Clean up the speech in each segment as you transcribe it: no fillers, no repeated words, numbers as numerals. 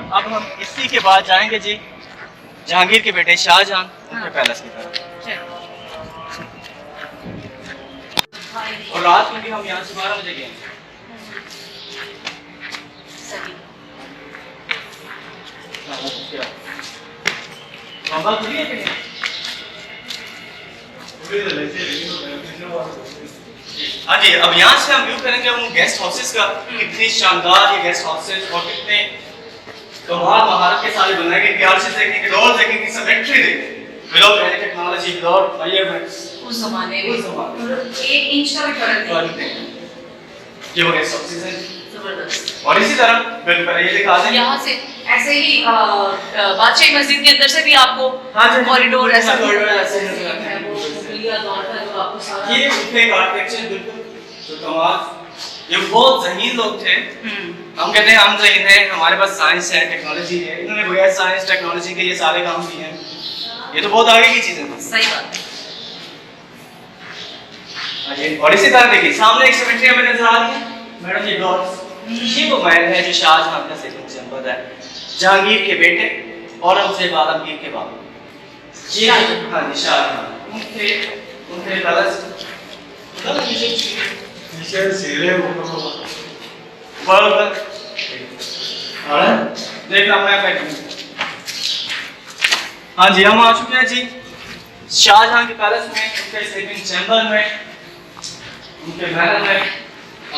अब हम इसी के बाद जाएंगे जी जहांगीर के बेटे शाहजहां उनके पैलेस की तरफ। और रात में भी हम यहाँ से 12 बजे गए। हाँ जी, अब यहाँ से हम व्यू करेंगे उन गेस्ट हाउसेस का, कितनी शानदार ये गेस्ट हाउसेस और कितने कमाल महारत के साथ बनाए गए, प्यार से देखेंगे, डोर देखेंगे, सिमेट्री देखेंगे, without any technology, without measurements. उस ज़माने में 1 इंच का भी फर्क नहीं। ये हो गेस्ट हाउसेस हैं जबरदस्त। और इसी तरह बिल्कुल ये दिखा दें यहाँ से ऐसे ही बादशाही मस्जिद के अंदर से भी आपको कॉरिडोर ऐसा कॉरिडोर ऐसे नजर आता है। ये उनके आर्किटेक्चर बिल्कुल जो कमाल, ये बहुत ज़हीन लोग थे। हम कहते हैं हम ज़हीन हैं, हमारे पास साइंस है, टेक्नोलॉजी है, इन्होंने बगैर साइंस टेक्नोलॉजी के ये सारे काम किए हैं। ये तो बहुत आगे की चीज़ है। सही बात है। और इसी तरह देखिए सामने एक सिमेट्री हमें नजर आ रही है मैडम, ये डॉट्स, ये वो महल है जो शाहजहां का सेकंड चैम्बर है, जहांगीर के बेटे औरंगजेब आलमगीर के बाप। ये हाँ जी शाहजहां उनके पैलेस नीचे सीधे बराबर देखना मैं बैठ। हाँ जी हम आ चुके हैं जी शाहजहां के पैलेस में, उनके स्लीपिंग चैम्बर में, उनके महल में।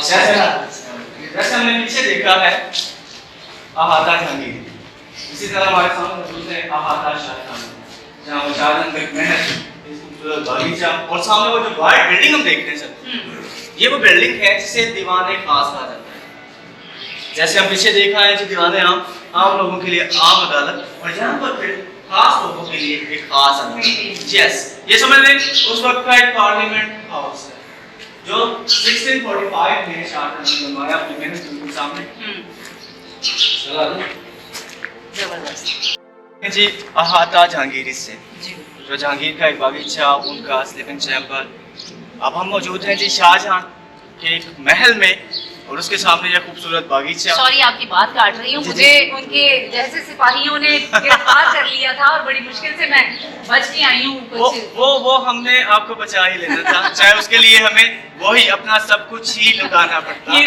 जैसे हमने पीछे देखा है अहाता जहांगीर, इसी तरह हमारे सामने मौजूद है अहाता शाहजहां, जहाँ वो शाहजहां का महल, बागीचा और सामने वो जो वाइट बिल्डिंग हम देखते हैं सर, ये वो बिल्डिंग है जिसे दीवाने खास कहा जाता है। जैसे हम पीछे देखा है जो दीवाने आम लोगों के लिए आम अदालत, और यहाँ पर फिर खास लोगों के लिए एक खास अदालत। यस, ये समझ लें उस वक्त का एक पार्लियामेंट हाउस है जो 1645 में शाहजहां ने बनवाया अपनी मेहनत के सामने। जबरदस्त जी अहाता जहांगीर से जो जहांगीर का एक बागीचा, उनका स्लीपिंग चैम्बर। अब हम मौजूद हैं जी शाहजहां के एक महल में और उसके सामने यह खूबसूरत बागीचा। सॉरी आपकी बात काट रही हूँ, मुझे उनके जैसे सिपाहियों ने गिरफ्तार कर लिया था और बड़ी मुश्किल से मैं बच के आई हूँ। वो हमने आपको बचा ही लेना था, चाहे उसके लिए हमें वही अपना सब कुछ ही लुटाना पड़ता है,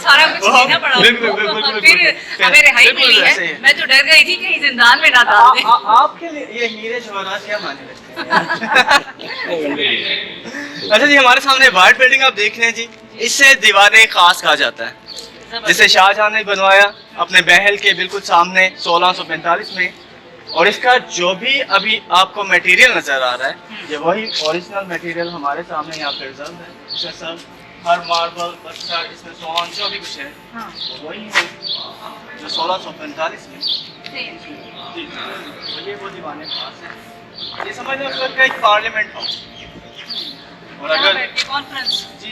सारा कुछ लेना पड़ा। फिर हमें रिहाई मिली है। मैं तो डर गई थी कहीं जिंदान में ना डाल दें। आपके लिए ये हीरे जवाहरात क्या माने लगते हैं। अच्छा जी हमारे सामने वाइट बिल्डिंग आप देख रहे हैं जी, इससे दीवाने खास कहा जाता है, जिसे शाहजहां ने बनवाया अपने महल के बिल्कुल सामने 1645 में। और इसका जो भी अभी आपको मटेरियल नजर आ रहा है ये वही ओरिजिनल मटेरियल हमारे सामने यहाँ प्रिजर्व है। इसका सब हर मार्बल पत्थर इसमें सोन जो भी कुछ है वो वही है जो 1645 में। तो ये वो दीवाने खास है, ये समझ लो उस वक्त का एक पार्लियामेंट हाउस। और अगर कॉन्फ्रेंस जी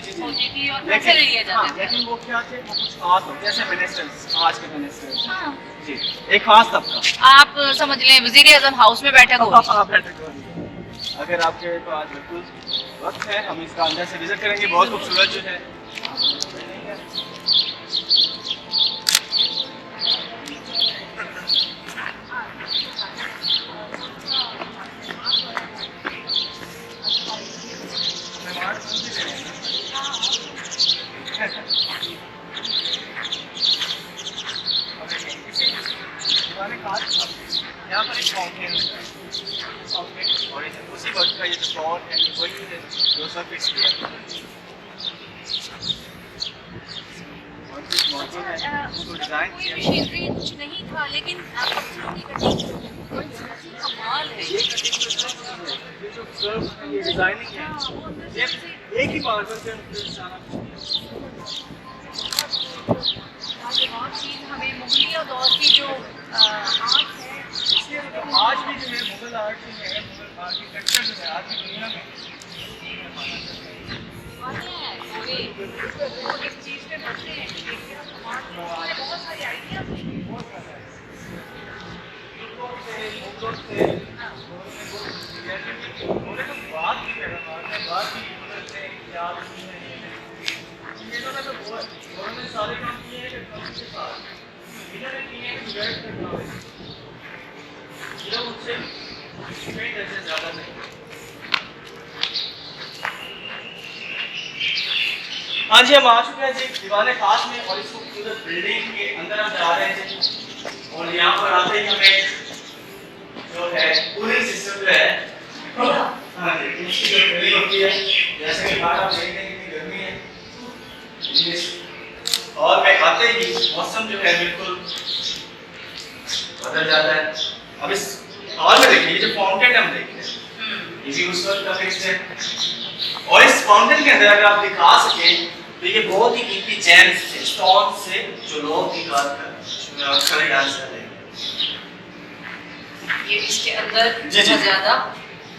लेकिन वो क्या थे, वो कुछ खास हो जैसे मिनिस्टर्स, आज के मिनिस्टर्स जी एक खास तबका। आप समझ लें वज़ीर आज़म हाउस में बैठक हो। अगर आपके पास बिल्कुल वक्त है हम इसका अंदर से विजिट करेंगे, बहुत खूबसूरत जो है। यहाँ पर एक फाउंटेन है और उसी वक्त का ये जो पॉट है वही है जो सब फिक्स किया है। मशीनरी कुछ नहीं था लेकिन कमाल है। ये जो कर्व है ये डिजाइनिंग है, ये एक ही मार्बल के अंदर सारा चीज हमें मुगलिया दौर की जो आर्ट है, आज भी जो है मुगल आर्ट जो है, मुगल आर्किटेक्चर जो है आज की दुनिया में इस चीज पे बनते हैं। बहुत सारे आइडियाज इन्होंने किए हैं डिवाइड करना है, ये मुझसे कई दर्जे ज़्यादा नहीं। हाँ जी, हम आ चुके हैं जी दीवाने खास में और इसको पूरे बिल्डिंग के अंदर हम जा रहे हैं जी। और यहाँ पर आते ही हमें जो है कूलिंग सिस्टम जो है, हाँ जी, इसकी जो कूलिंग होती है, जैसे कि बाहर आप देखते हैं कितनी गर्मी है, और मैं आते ही मौसम जो है बिल्कुल बदल जाता है। अब इस हॉल में देखिए, ये जो फाउंटेन हम देख रहे हैं, ये भी उस वक्त का फिक्स्ड है। और इस फाउंटेन के अंदर अगर आप दिखा सके तो ये बहुत ही कीमती जेम्स से, स्टोन से जो लोग निकाल कर अक्सर डांस कर रहे हैं। ये इसके अंदर जी, जी। बहुत ज्यादा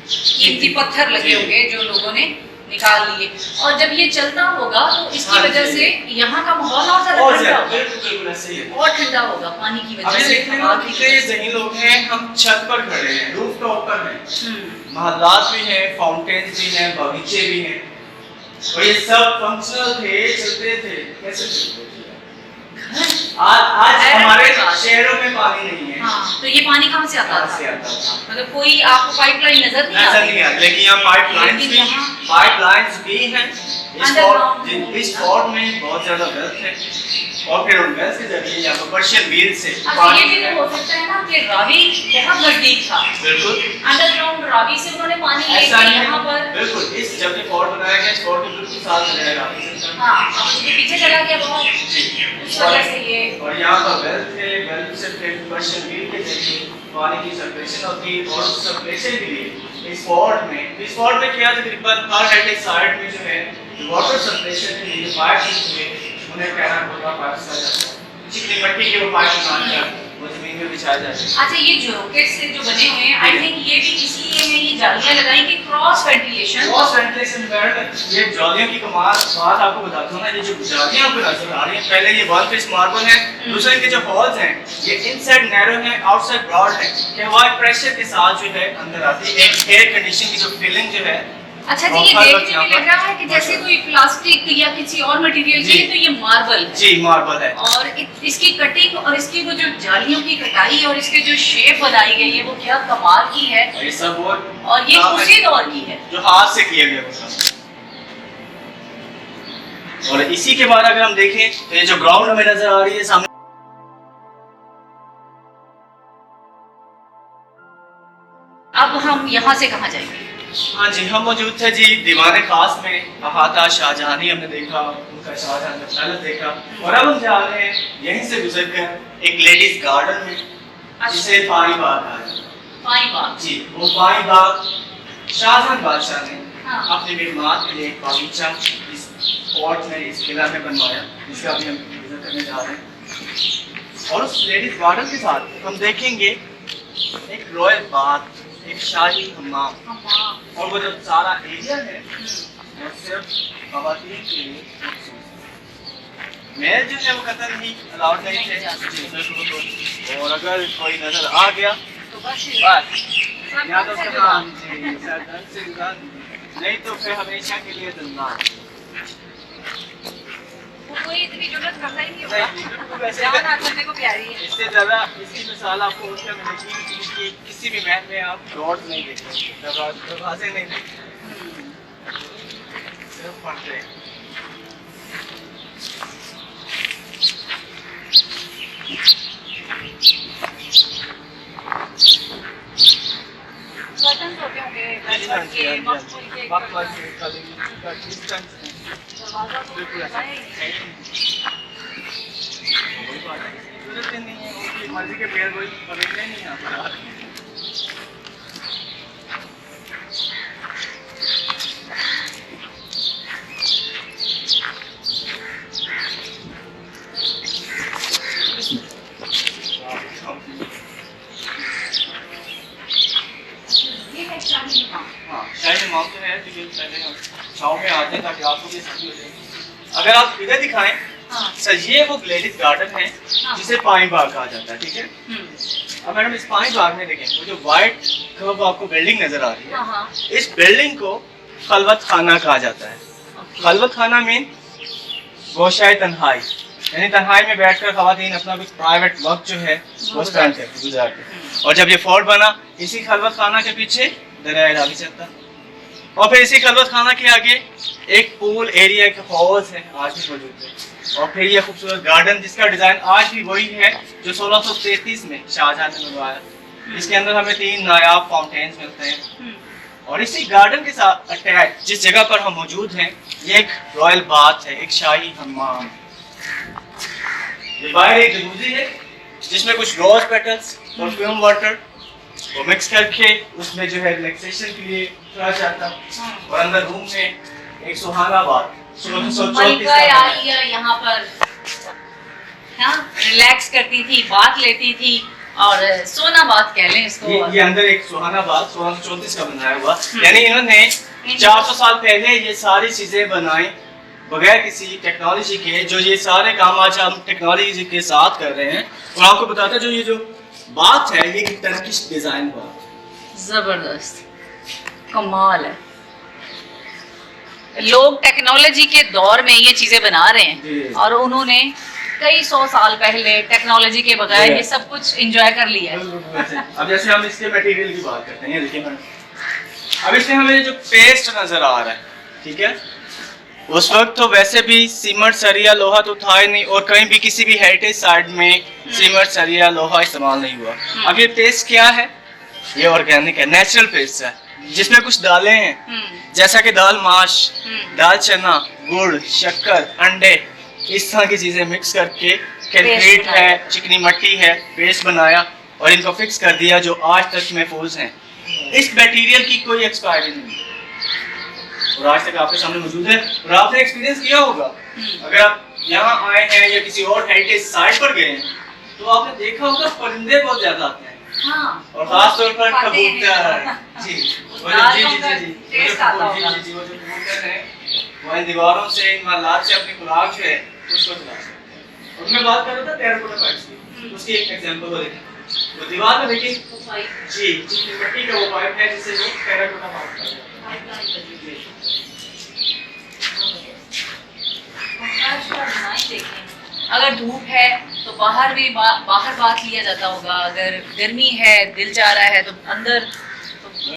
कीमती पत्थर लगे होंगे जो लोगों ने निकाल लिए, और जब ये चलता होगा तो इसकी हाँ, वजह जी। से यहाँ का माहौल और ज्यादा और ठंडा होगा, बिल्कुल बिल्कुल ऐसे ही है। और ठंडा होगा पानी की अब वजह ये से, देखने हवा में की कितने वजह से। ज़हीन लोग हैं, हम छत पर खड़े हैं, रूफ टॉप पर हैं, हम्म, महल्लात भी हैं, फाउंटेन्स भी हैं, बगीचे भी हैं, और ये सब फंक्शनल थे, चलते थे, कैसे चलते थे? आज हमारे शहरों में पानी नहीं है। हाँ, तो ये पानी कहाँ से आता कहाँ से था? आता था? मतलब कोई आपको पाइपलाइन नजर नहीं नजर आती? नहीं आता, लेकिन यहाँ पाइपलाइंस भी हैं। Underground। इस फोर्ट में बहुत ज्यादा वेल्थ है, और फिर उन वेल्थ के जरिए यहाँ पर पर्शियन व्हील से अच्छा, ये भी तो हो सकता है ना कि रावी बहुत नजदीक था, बिल्कुल अंडरग्राउंड रावी से उन्होंने पानी ऐसा लेके नहीं यहाँ है, पर। बिल्कुल इस जब ये फोर्ट बनाया गया, इस फोर्ट के बिल्कुल साथ में रहेगा। हाँ, अब उसके पीछे चला गया बहुत, इस वजह से ये। और यहाँ का वेल्थ है, वेल्थ से फिर पर्शियन व्हील के जरिए पानी की सर्कुलेशन होती है, और उस सर्कुलेशन के लिए इस फोर्ट में क्या तकरीबन हर एट साइड में जो है वाटर सर्कुलेशन के लिए पाइप हुए, उन्हें कैनाल होगा पाइप सा जाता है, चिकनी मिट्टी के वो पाइप बनाकर वो जमीन में बिछाया जाता है। अच्छा, ये जो रॉकेट से जो बने हुए हैं, आई थिंक ये भी इसलिए है, ये जालियां लगाई कि cross ventilation. Cross ventilation madam, ये जालियों की कमाल बात आपको बताता हूँ ना, ये जो जालियां आपको नजर आ रही हैं, पहले ये वन पीस मार्बल है, दूसरे इनके जो हॉल्स हैं ये इनसाइड नैरो हैं, आउटसाइड ब्रॉड है, कि हवा प्रेशर के साथ जो है अंदर आती है, एक एयर कंडीशनिंग की जो फीलिंग जो है। अच्छा जी, ये देखने में लग रहा है कि जैसे कोई प्लास्टिक या किसी और मटेरियल की है, तो ये मार्बल है। जी, मार्बल है। और इसकी कटिंग और इसकी वो जो जालियों की कटाई और इसके जो शेप बनाई गई है, वो क्या कमाल की है, ये सब वो और ये उसी दौर की है जो हाथ से किया गया वो सब। और इसी के बाद अगर हम देखें तो ये जो ग्राउंड हमें नजर आ रही है सामने, अब हम यहाँ से कहाँ जाएंगे? हाँ जी, हम मौजूद थे जी दीवाने खास में, अहाता शाहजहानी हमने देखा, उनका शाहजहां का पैलेस देखा, और अब हम जा रहे हैं यहीं से गुजर कर एक लेडीज गार्डन में, जिसे पानी बाग कहा जाता है। पानी बाग जी, वो पानी बाग शाहजहां बादशाह ने हाँ। अपने मेहमान के लिए एक बागीचा इस फोर्ट में, इस किला में बनवाया, जिसका अभी हम विजिट करने जा रहे हैं। और उस लेडीज गार्डन के साथ हम देखेंगे एक रॉयल बाग, एक शाही हम्माम, और वो जो सारा एरिया है वो सिर्फ खवातीन के लिए मेल जो है वो कतई ही अलाउड नहीं थे। जी, बिल्कुल। और अगर कोई नजर आ गया तो बस या तो फिर हाँ जी, सरदर्द से गुजार दीजिए, नहीं तो फिर हमेशा के लिए जिंदा। कोई इतनी जरूरत करता ही नहीं नहीं, बिल्कुल होगा, वैसे जान आ करने को प्यारी है। इससे ज़्यादा इसकी मिसाल आपको उसमें मिलेगी कि किसी भी महल में आप डॉट्स नहीं देखेंगे, दरवाजे नहीं देखेंगे, सिर्फ पर्दे। कर्टन्स होते होंगे, वेलवेट के, मखमल के, मखमल के, कलीन का डिस्टेंस दरवाजा तो बिल्कुल ऐसा लगाया ही नहीं। जरूरत ही नहीं है, उनकी मर्जी के पेड़ कोई खरीदने नहीं आता। ये है शाही इमाम। हाँ, शाही इमाम तो है, लेकिन पहले हम छाँव में आते हैं ताकि आपको भी समझ हो जाए। अगर आप इधर दिखाएं, हाँ। सर ये वो लेडीज गार्डन है हाँ। जिसे पानी बाग कहा जाता है, ठीक है। अब मैडम इस पानी बाग में देखें, वो जो व्हाइट कर्व आपको बिल्डिंग नजर आ रही है, हाँ, हाँ। इस बिल्डिंग को खलवत खाना कहा जाता है। खलवत खाना मीन गोशाए तन्हाई, यानी तन्हाई में बैठकर खवातीन अपना कुछ प्राइवेट वक्त जो है वो स्पेंड करती गुजारती। और जब ये फोर्ट बना, इसी खलवत खाना के पीछे दरिया रावी चलता, और फिर इसी खलवत खाना के आगे एक पूल एरिया के हॉल्स है, आज भी मौजूद है। और फिर ये खूबसूरत गार्डन जिसका डिजाइन आज भी वही है जो 1633 में शाहजहां ने बनवाया। इसके अंदर हमें 3 नायाब फाउंटेन्स मिलते हैं। और इसी गार्डन के साथ अटैच जिस जगह पर हम मौजूद हैं, ये एक रॉयल बाथ है, एक शाही हम्माम। ये बाहर एक जकूज़ी है जिसमें कुछ रोज पेटल्स परफ्यूम वाटर वो मिक्स करके उसमें जो है रिलैक्सेशन के लिए रखा जाता। और अंदर रूम में एक सुहाना बाथ मलिका आलिया यहाँ पर रिलैक्स करती थी, बात लेती थी, और सोना बात कह लें इसको। ये अंदर एक सुहाना बाथ 1634 का बनाया हुआ, यानी इन्होंने 400 साल पहले ये सारी चीजें बनाई बगैर किसी टेक्नोलॉजी के। जो ये सारे काम आज हम टेक्नोलॉजी के साथ कर रहे हैं। और आपको बताता जो ये जो बात है ये टर्किश डिजाइन बात, जबरदस्त कमाल है। लोग टेक्नोलॉजी के दौर में ये चीजें बना रहे हैं और उन्होंने कई 100 साल पहले टेक्नोलॉजी के बगैर ये सब कुछ एंजॉय कर लिया है। अब जैसे हम इसके मटेरियल की बात करते हैं, देखिए मैडम, अब इसमें हमें जो पेस्ट नजर आ रहा है, ठीक है, उस वक्त तो वैसे भी सीमेंट सरिया लोहा तो था ही नहीं, और कहीं भी किसी भी हेरिटेज साइट में सीमेंट सरिया लोहा इस्तेमाल नहीं हुआ। अब ये पेस्ट क्या है? ये ऑर्गेनिक है, नेचुरल पेस्ट है, जिसमें कुछ दालें हैं जैसा कि दाल माश, दाल चना, गुड़, शक्कर, अंडे, इस तरह की चीजें मिक्स करके कैलकुलेट है, चिकनी मट्टी है, पेस्ट बनाया और इनको फिक्स कर दिया जो आज तक महफूज हैं। इस मटेरियल की कोई एक्सपायरी नहीं है और आज तक आपके सामने मौजूद है। और आपने एक्सपीरियंस किया होगा, अगर आप यहाँ आए हैं या किसी और हेरिटेज साइट पर गए हैं तो आपने देखा होगा परिंदे बहुत ज्यादा आते हैं। हाँ, और खास तौर पर कबूतर जी जी, वो जो कबूतर हैं वो इन दीवारों से, इन मालात से अपनी खुराक जो है उसको चलाते हैं। और मैं बात कर रहा था टेराकोटा पाइप्स की, उसकी एक एग्जांपल वो देखिए, वो दीवार में देखिए जी चिकनी मिट्टी का वो पाइप है जिसे वो टेराकोटा पाइप कहते हैं। अगर धूप है तो बाहर भी बाहर बात लिया जाता होगा, अगर गर्मी है दिल चाह रहा है तो अंदर